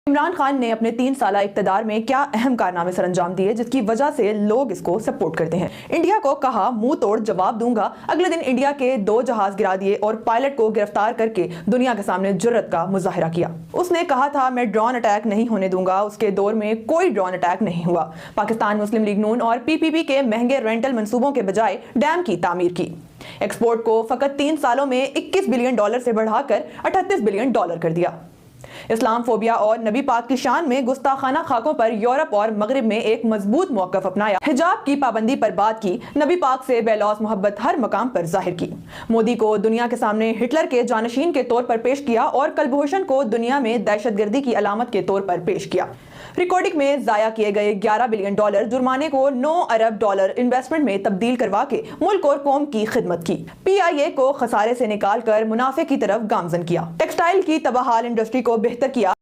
इमरान खान ने अपने 3 साल इक़्तिदार में क्या अहम कारनामे सरअंजाम दिए जिसकी वजह से लोग इसको सपोर्ट करते हैं। इंडिया को कहा मुंह तोड़ जवाब दूंगा। अगले दिन इंडिया के 2 जहाज गिरा दिए और पायलट को गिरफ्तार करके दुनिया के सामने जुर्रत का मुजाहिरा किया। उसने कहा था मैं ड्रोन अटैक नहीं होने दूंगा। उसके दौर में कोई ड्रोन अटैक नहीं हुआ। पाकिस्तान मुस्लिम लीग नून और पीपीपी के महंगे रेंटल मंसूबों के बजाय डैम की तामीर की। एक्सपोर्ट को फकत 3 सालों में $21 बिलियन से बढ़ाकर $38 बिलियन कर दिया। इस्लाम फोबिया और नबी पाक की शान में गुस्ताखाना खाकों पर यूरोप और मगरिब में एक मजबूत मौकफ अपनाया। हिजाब की पाबंदी पर बात की। नबी पाक से बेलौस मोहब्बत हर मकाम पर जाहिर की। मोदी को दुनिया के सामने हिटलर के जानशीन के तौर पर पेश किया और कुलभूषण को दुनिया में दहशतगर्दी की अलामत के तौर पर पेश किया। रिकॉर्डिंग में जाया किए गए $11 बिलियन जुर्माने को $9 अरब इन्वेस्टमेंट में तब्दील करवा के मुल्क और कौम की खिदमत की। PIA को खसारे से निकाल कर मुनाफे की तरफ गामजन किया। टेक्सटाइल की तबाहाल इंडस्ट्री को बेहतर किया।